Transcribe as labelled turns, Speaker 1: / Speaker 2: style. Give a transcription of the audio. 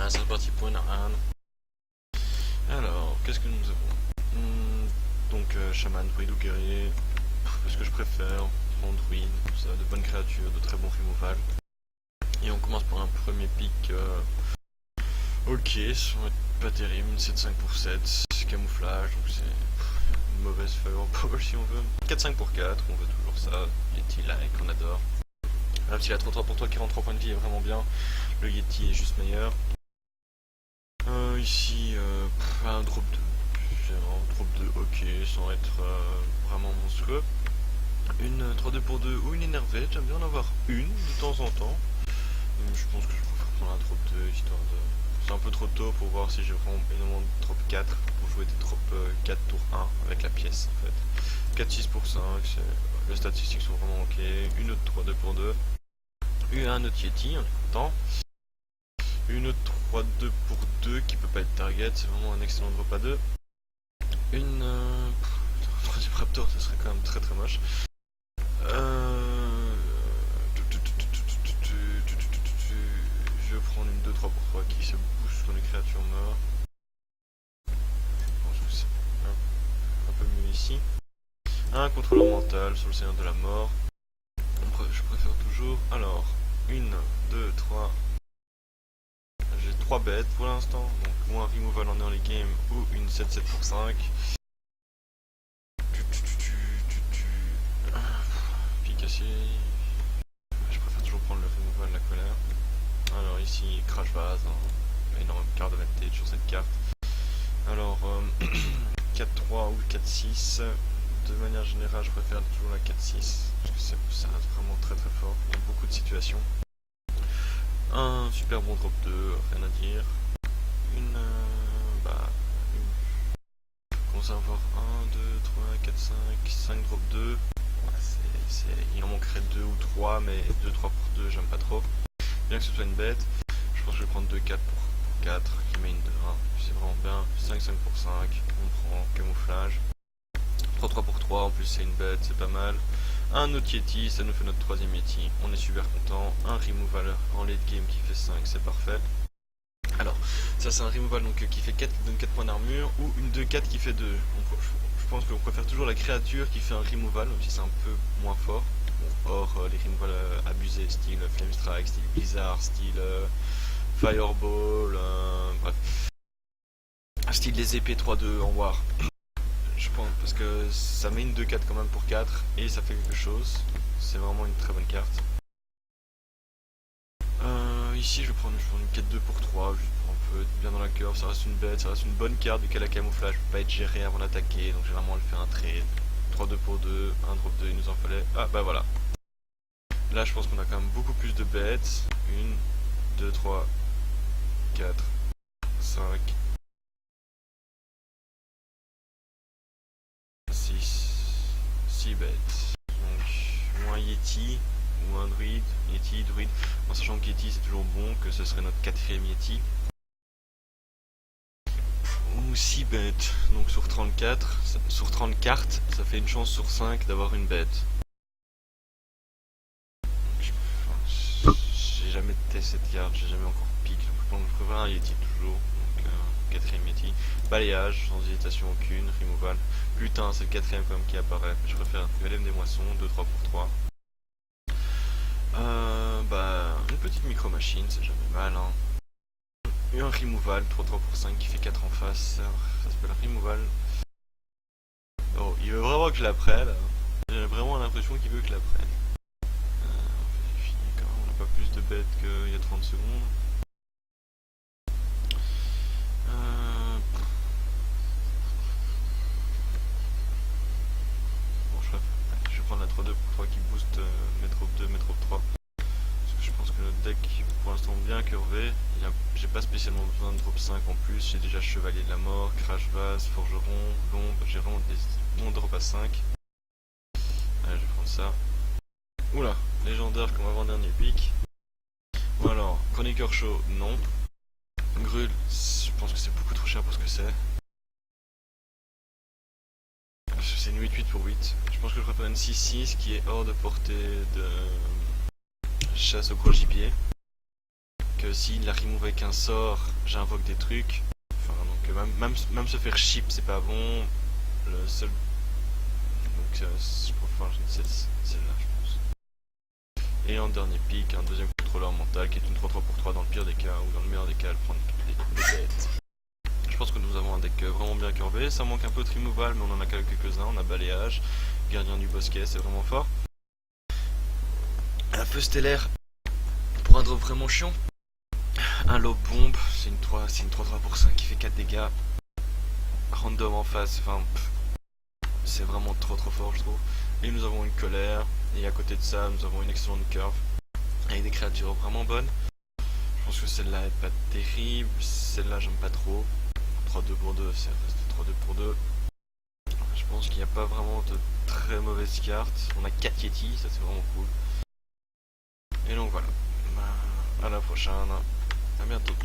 Speaker 1: c'est reparti pour une run. Alors, qu'est-ce que nous avons donc, chaman, druide ou guerrier, parce que je préfère, en druide, ça a de bonnes créatures, de très bons removal. Et on commence par un premier pic, ok, ça va être pas terrible, une 7-5 pour 7, c'est camouflage, donc c'est une mauvaise fireball si on veut. 4-5 pour 4, on veut toujours ça, Yeti like, on adore. Même si la 3-3 pour toi qui rend 3 points de vie est vraiment bien, le Yeti est juste meilleur. Ici, un drop 2. Un drop 2 ok, sans être vraiment monstrueux. Une 3-2 pour 2 ou une énervée, j'aime bien en avoir une de temps en temps. Je pense que je préfère prendre un drop 2 histoire de... C'est un peu trop tôt pour voir si j'ai vraiment énormément de drop 4 pour jouer des drop 4 tour 1 avec la pièce en fait. 4-6 pour 5, les statistiques sont vraiment ok. Une autre 3-2 pour 2. Un autre Yeti, on est content. Une autre 3-2 pour 2 qui peut pas être target, c'est vraiment un excellent drop à 2. Une... troisième Raptor, ce serait quand même très très moche. Je vais prendre une 2-3 pour 3 qui se booste quand les créatures meurent. Je pense que c'est un peu mieux ici. Un contrôleur mental sur le Seigneur de la Mort. Je préfère toujours... Alors, 1, 2, 3... J'ai 3 bêtes pour l'instant, donc ou un removal en early game ou une 7-7 pour 5. Picassier. Je préfère toujours prendre le removal, la colère. Alors ici, crash vase, hein. Énorme carte advantage sur cette carte. Alors, 4-3 ou 4-6. De manière générale, je préfère toujours la 4-6, parce que ça reste vraiment très très fort dans beaucoup de situations. Un super bon drop 2, rien à dire. Une... commence à avoir 1, 2, 3, 4, 5, 5 drop 2. Ouais, il en manquerait 2 ou 3, mais 2, 3 pour 2, j'aime pas trop. Bien que ce soit une bête, je pense que je vais prendre 2, 4 pour 4, qui met une 2, 1. C'est vraiment bien. 5, 5 pour 5, on prend camouflage. 3, 3 pour 3, en plus c'est une bête, c'est pas mal. Un autre Yeti, ça nous fait notre troisième Yeti, on est super content. Un removal en late game qui fait 5, c'est parfait. Alors, ça c'est un removal donc, qui fait 4, qui donne 4 points d'armure, ou une 2-4 qui fait 2. Donc, je pense qu'on préfère toujours la créature qui fait un removal, même si c'est un peu moins fort. Bon, or, les removals abusés, style Flame Strike, style Blizzard, style Fireball, bref. Style les épées 3-2 en War. Je pense, parce que ça met une 2-4 quand même pour 4 et ça fait quelque chose. C'est vraiment une très bonne carte. Ici je vais prendre une 4-2 pour 3, juste pour un peu être bien dans la curve. Ça reste une bête, ça reste une bonne carte vu qu'elle a camouflage, peut pas être gérée avant d'attaquer. Donc généralement elle fait un trade. 3-2 pour 2, un drop 2, il nous en fallait. Ah bah voilà. Là je pense qu'on a quand même beaucoup plus de bêtes. 1, 2, 3, 4, 5. 6 bêtes. Donc, ou un Yeti, ou un druide, Yeti, druide, en sachant que Yeti c'est toujours bon, que ce serait notre quatrième Yeti. Ou 6 bêtes, donc sur 34, sur 30 cartes, ça fait une chance sur 5 d'avoir une bête. J'ai jamais testé cette carte, j'ai jamais encore piqué, donc je pense que je préfère un Yeti toujours. Quatrième Yeti, balayage sans hésitation aucune, removal. Putain, c'est le quatrième quand même qui apparaît. Je préfère Golem des moissons, 2-3 pour 3. Une petite micro machine, c'est jamais mal. Hein. Et un removal, 3-3 pour 5 qui fait 4 en face. Ça s'appelle removal. Oh, il veut vraiment que je la prenne. J'ai vraiment l'impression qu'il veut que je la prenne. On vérifie quand même, on n'a pas plus de bêtes qu'il y a 30 secondes. Je vais prendre la 3-2 pour 3 qui booste mes drop 2, mes drop 3. Parce que je pense que notre deck pour l'instant bien curvé. J'ai pas spécialement besoin de drop 5 en plus. J'ai déjà Chevalier de la Mort, Crash Vase, Forgeron, L'Ombre. J'ai vraiment des bons drops à 5. Allez, je vais prendre ça. Oula, légendaire comme avant-dernier pic. Bon alors, Chroniqueur Chaud, non. Grul, je pense que c'est beaucoup trop cher pour ce que c'est. C'est une 8-8 pour 8. Je pense que je préfère une 6-6 qui est hors de portée de chasse au gros gibier. Que s'il la remove avec un sort, j'invoque des trucs. Enfin, donc même se faire chip, c'est pas bon. Le seul... Donc je préfère celle-là, je pense. Et en dernier pick, un deuxième contrôleur mental qui est une 3-3 pour 3 dans le pire des cas, ou dans le meilleur des cas, elle prend des bêtes. Je pense que nous avons un deck vraiment bien curvé. Ça manque un peu de removal, mais on en a quelques-uns. On a balayage, gardien du bosquet, c'est vraiment fort. Un feu stellaire pour un drop vraiment chiant. Un lob bombe, c'est une 3-3 pour 5 qui fait 4 dégâts. Random en face, enfin c'est vraiment trop fort je trouve. Et nous avons une colère, et à côté de ça nous avons une excellente curve avec des créatures vraiment bonnes. Je pense que celle-là est pas terrible, celle-là j'aime pas trop. 3-2 pour 2, c'est reste 3-2 pour 2. Je pense qu'il n'y a pas vraiment de très mauvaises cartes. On a 4 Yeti, ça c'est vraiment cool. Et donc voilà, à la prochaine, à bientôt.